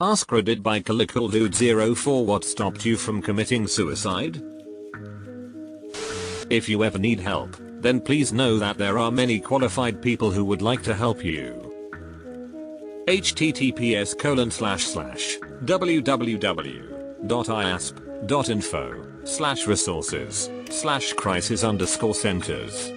AskReddit by CalicalDude04. What stopped you from committing suicide? If you ever need help, then please know that there are many qualified people who would like to help you. https://www.iasp.info/resources/crisis_centers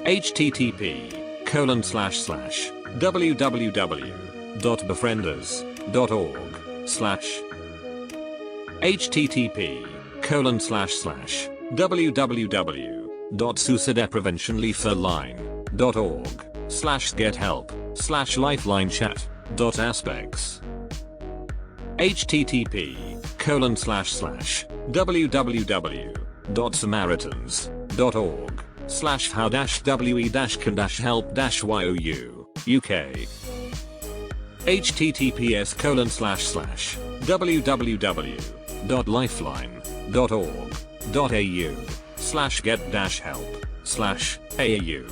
http://www.suicidepreventionleafforline.org/http://lifelinechat.aspects http://www.samaritans.org/how-we-can-help-you UK https://www.lifeline.org.au/get-help/AAU.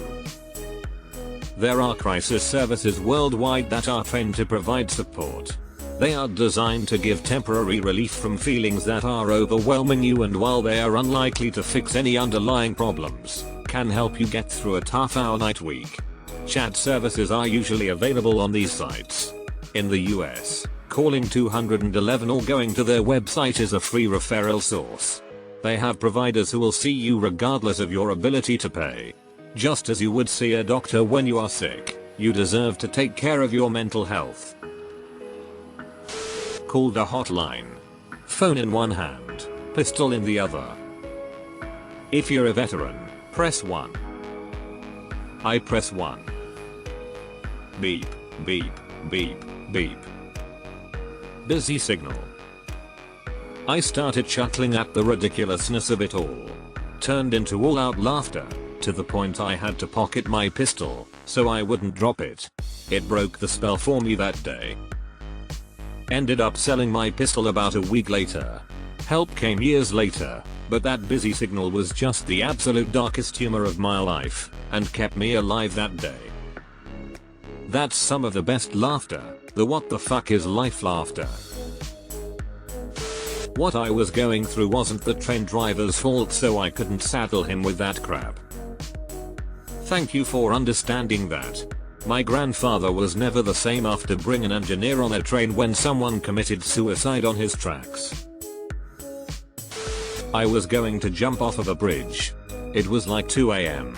There are crisis services worldwide that are trained to provide support. They are designed to give temporary relief from feelings that are overwhelming you, and while they are unlikely to fix any underlying problems, can help you get through a tough hour-night week. Chat services are usually available on these sites. In the US, calling 211 or going to their website is a free referral source. They have providers who will see you regardless of your ability to pay. Just as you would see a doctor when you are sick, you deserve to take care of your mental health. Call the hotline. Phone in one hand, pistol in the other. If you're a veteran, press 1. I press 1. Beep, beep, beep, beep. Busy signal. I started chuckling at the ridiculousness of it all. Turned into all-out laughter, to the point I had to pocket my pistol, so I wouldn't drop it. It broke the spell for me that day. Ended up selling my pistol about a week later. Help came years later, but that busy signal was just the absolute darkest humor of my life, and kept me alive that day. That's some of the best laughter, the what the fuck is life laughter. What I was going through wasn't the train driver's fault, so I couldn't saddle him with that crap. Thank you for understanding that. My grandfather was never the same after bringing an engineer on a train when someone committed suicide on his tracks. I was going to jump off of a bridge. It was like 2 AM.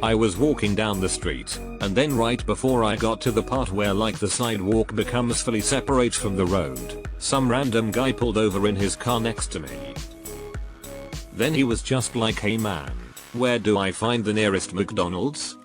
I was walking down the street, and then right before I got to the part where like the sidewalk becomes fully separate from the road, some random guy pulled over in his car next to me. Then he was just like, "Hey man, where do I find the nearest McDonald's?"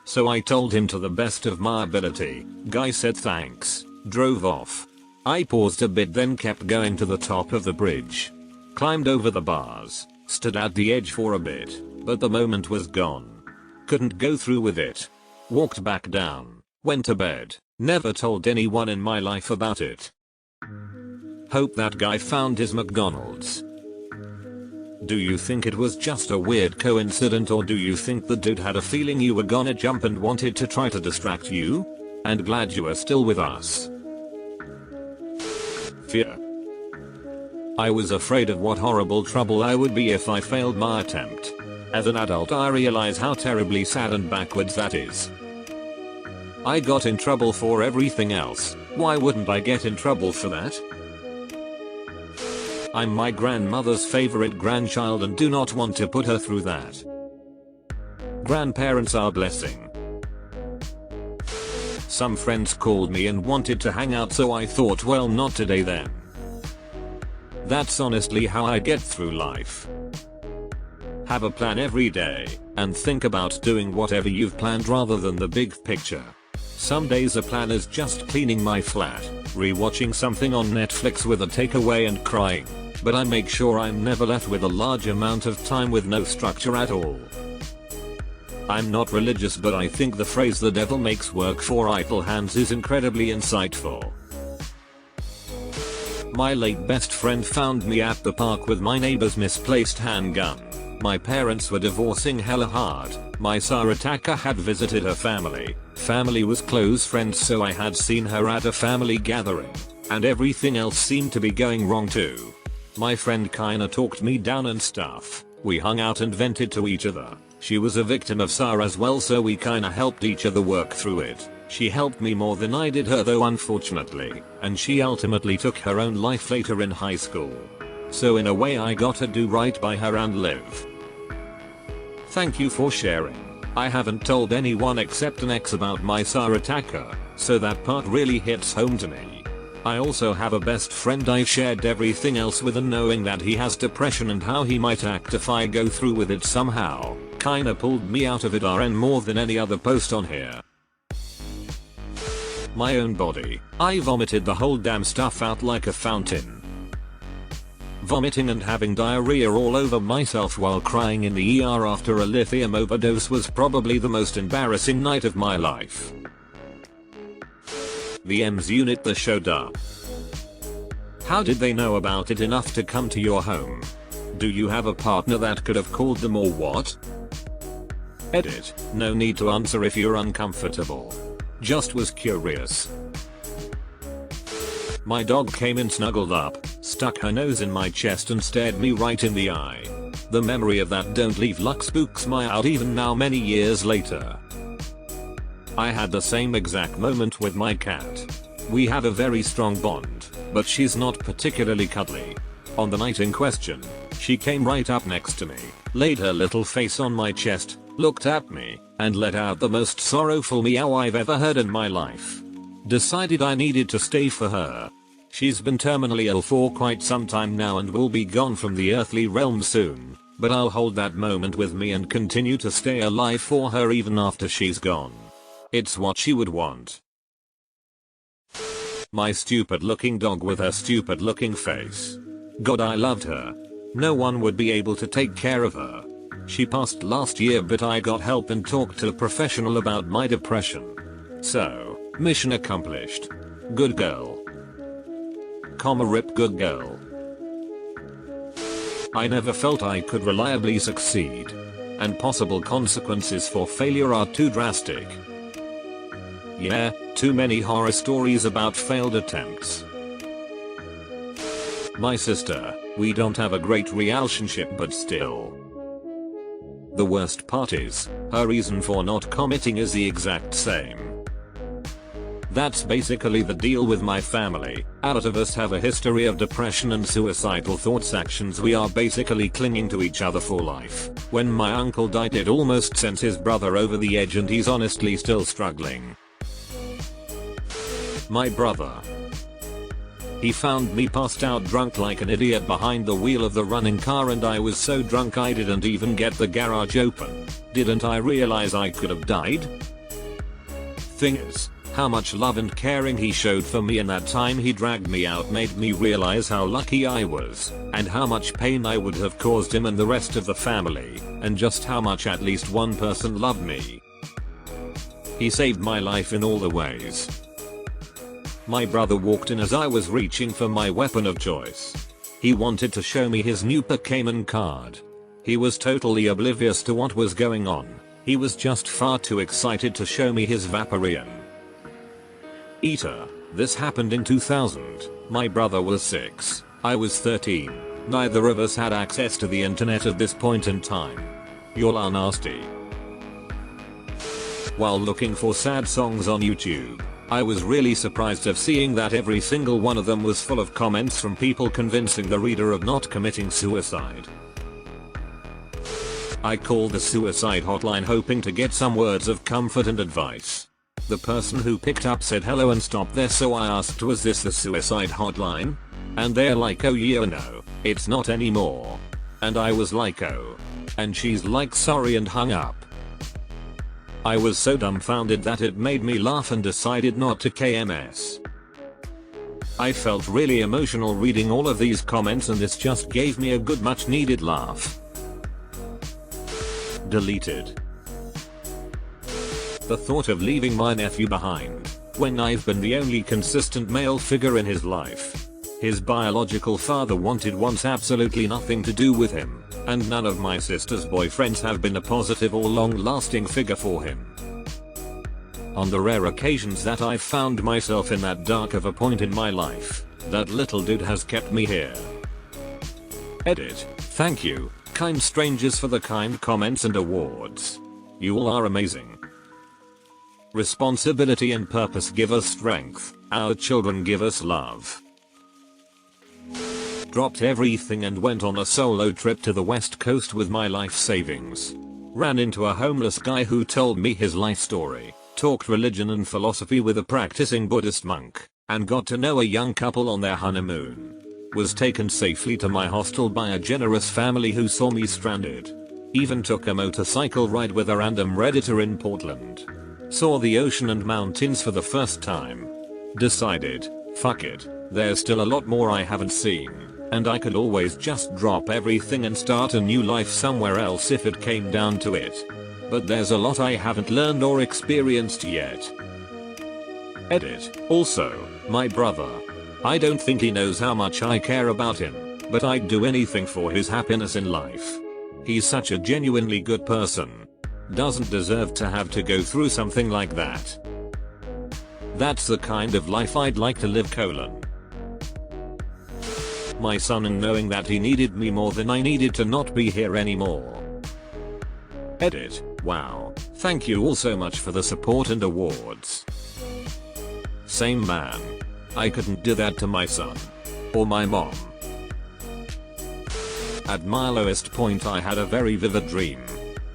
So I told him to the best of my ability. Guy said thanks, drove off. I paused a bit, then kept going to the top of the bridge. Climbed over the bars, stood at the edge for a bit, but the moment was gone. Couldn't go through with it. Walked back down, went to bed, never told anyone in my life about it. Hope that guy found his McDonald's. Do you think it was just a weird coincidence, or do you think the dude had a feeling you were gonna jump and wanted to try to distract you? And glad you are still with us. Fear. I was afraid of what horrible trouble I would be if I failed my attempt. As an adult, I realize how terribly sad and backwards that is. I got in trouble for everything else, why wouldn't I get in trouble for that? I'm my grandmother's favorite grandchild and do not want to put her through that. Grandparents are a blessing. Some friends called me and wanted to hang out, so I thought, well, not today then. That's honestly how I get through life. Have a plan every day, and think about doing whatever you've planned rather than the big picture. Some days a plan is just cleaning my flat, rewatching something on Netflix with a takeaway and crying, but I make sure I'm never left with a large amount of time with no structure at all. I'm not religious, but I think the phrase "the devil makes work for idle hands" is incredibly insightful. My late best friend found me at the park with my neighbor's misplaced handgun. My parents were divorcing hella hard. My Sarataka had visited her family. Family was close friends, so I had seen her at a family gathering. And everything else seemed to be going wrong too. My friend kinda talked me down and stuff. We hung out and vented to each other. She was a victim of SAR as well, so we kinda helped each other work through it. She helped me more than I did her though, unfortunately, and she ultimately took her own life later in high school. So in a way I got to do right by her and live. Thank you for sharing. I haven't told anyone except an ex about my Sarataka, so that part really hits home to me. I also have a best friend I've shared everything else with, and knowing that he has depression and how he might act if I go through with it somehow, kinda pulled me out of it RN more than any other post on here. My own body. I vomited the whole damn stuff out like a fountain. Vomiting and having diarrhea all over myself while crying in the ER after a lithium overdose was probably the most embarrassing night of my life. The EMS unit that showed up. How did they know about it enough to come to your home? Do you have a partner that could have called them or what? Edit. No need to answer if you're uncomfortable. Just was curious. My dog came and snuggled up, stuck her nose in my chest and stared me right in the eye. The memory of that don't leave luck spooks my out even now many years later. I had the same exact moment with my cat. We have a very strong bond, but she's not particularly cuddly. On the night in question, she came right up next to me, laid her little face on my chest, looked at me, and let out the most sorrowful meow I've ever heard in my life. Decided I needed to stay for her. She's been terminally ill for quite some time now and will be gone from the earthly realm soon, but I'll hold that moment with me and continue to stay alive for her even after she's gone. It's what she would want. My stupid looking dog with her stupid looking face. God, I loved her. No one would be able to take care of her. She passed last year, but I got help and talked to a professional about my depression. So, mission accomplished. Good girl. Rip good girl. I never felt I could reliably succeed. And possible consequences for failure are too drastic. Yeah, too many horror stories about failed attempts. My sister, we don't have a great relationship, but still. The worst part is, her reason for not committing is the exact same. That's basically the deal with my family. Out of us have a history of depression and suicidal thoughts actions. We are basically clinging to each other for life. When my uncle died, it almost sent his brother over the edge, and he's honestly still struggling. My brother. He found me passed out drunk like an idiot behind the wheel of the running car, and I was so drunk I didn't even get the garage open. Didn't I realize I could have died? Thing is, how much love and caring he showed for me in that time he dragged me out made me realize how lucky I was, and how much pain I would have caused him and the rest of the family, and just how much at least one person loved me. He saved my life in all the ways. My brother walked in as I was reaching for my weapon of choice. He wanted to show me his new Pokemon card. He was totally oblivious to what was going on. He was just far too excited to show me his Vaporeon. Eater. This happened in 2000. My brother was 6. I was 13. Neither of us had access to the internet at this point in time. Y'all are nasty. While looking for sad songs on YouTube, I was really surprised of seeing that every single one of them was full of comments from people convincing the reader of not committing suicide. I called the suicide hotline hoping to get some words of comfort and advice. The person who picked up said hello and stopped there, so I asked, was this the suicide hotline? And they're like, oh yeah, no, it's not anymore. And I was like, oh. And she's like, sorry, and hung up. I was so dumbfounded that it made me laugh and decided not to KMS. I felt really emotional reading all of these comments, and this just gave me a good much needed laugh. Deleted. The thought of leaving my nephew behind, when I've been the only consistent male figure in his life. His biological father wants absolutely nothing to do with him, and none of my sister's boyfriends have been a positive or long-lasting figure for him. On the rare occasions that I've found myself in that dark of a point in my life, that little dude has kept me here. Edit. Thank you, kind strangers, for the kind comments and awards. You all are amazing. Responsibility and purpose give us strength, our children give us love. Dropped everything and went on a solo trip to the West Coast with my life savings. Ran into a homeless guy who told me his life story, talked religion and philosophy with a practicing Buddhist monk, and got to know a young couple on their honeymoon. Was taken safely to my hostel by a generous family who saw me stranded. Even took a motorcycle ride with a random Redditor in Portland. Saw the ocean and mountains for the first time. Decided, fuck it, there's still a lot more I haven't seen, and I could always just drop everything and start a new life somewhere else if it came down to it. But there's a lot I haven't learned or experienced yet. Edit. Also, my brother. I don't think he knows how much I care about him, but I'd do anything for his happiness in life. He's such a genuinely good person. Doesn't deserve to have to go through something like that. That's the kind of life I'd like to live : my son, and knowing that he needed me more than I needed to not be here anymore. Edit. Wow, thank you all so much for the support and awards. Same, man. I couldn't do that to my son. Or my mom. At my lowest point I had a very vivid dream.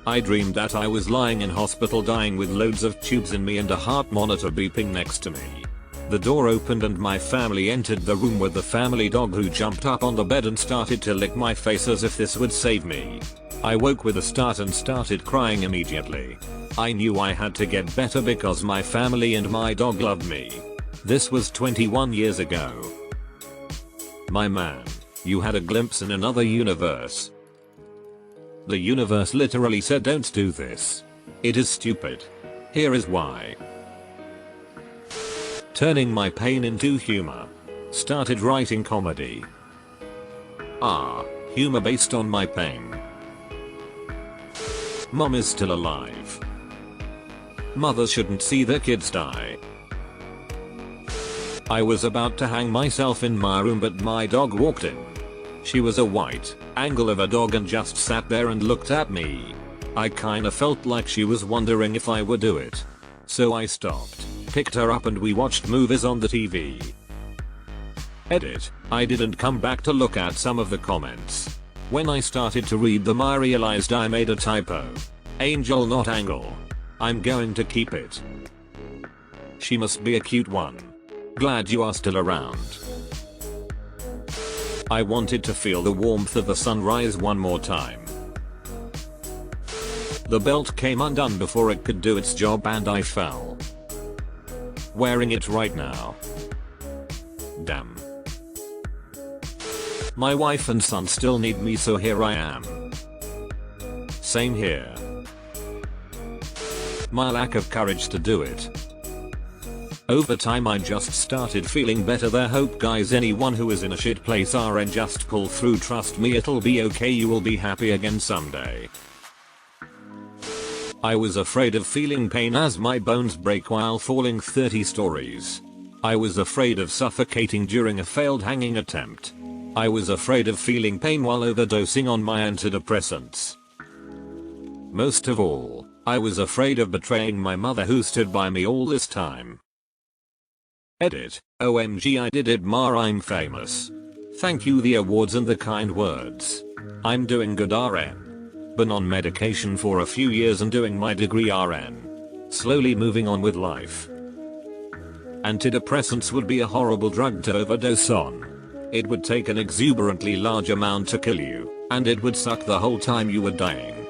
I dreamed that I was lying in hospital dying with loads of tubes in me and a heart monitor beeping next to me. The door opened and my family entered the room with the family dog, who jumped up on the bed and started to lick my face as if this would save me. I woke with a start and started crying immediately. I knew I had to get better because my family and my dog loved me. This was 21 years ago. My man, you had a glimpse in another universe. The universe literally said, don't do this. It is stupid. Here is why. Turning my pain into humor. Started writing comedy. Humor based on my pain. Mom is still alive. Mothers shouldn't see their kids die. I was about to hang myself in my room, but my dog walked in. She was a white angle of a dog and just sat there and looked at me. I kinda felt like she was wondering if I would do it. So I stopped, picked her up, and we watched movies on the TV. Edit. I didn't come back to look at some of the comments. When I started to read them I realized I made a typo. Angel, not angle. I'm going to keep it. She must be a cute one. Glad you are still around. I wanted to feel the warmth of the sunrise one more time. The belt came undone before it could do its job and I fell. Wearing it right now. Damn. My wife and son still need me, so here I am. Same here. My lack of courage to do it. Over time I just started feeling better there. Hope guys, anyone who is in a shit place RN, just pull through, trust me, it'll be okay, you will be happy again someday. I was afraid of feeling pain as my bones break while falling 30 stories. I was afraid of suffocating during a failed hanging attempt. I was afraid of feeling pain while overdosing on my antidepressants. Most of all, I was afraid of betraying my mother who stood by me all this time. Edit. OMG, I did it, Ma, I'm famous. Thank you, the awards and the kind words. I'm doing good RN. Been on medication for a few years and doing my degree RN. Slowly moving on with life. Antidepressants would be a horrible drug to overdose on. It would take an exuberantly large amount to kill you, and it would suck the whole time you were dying.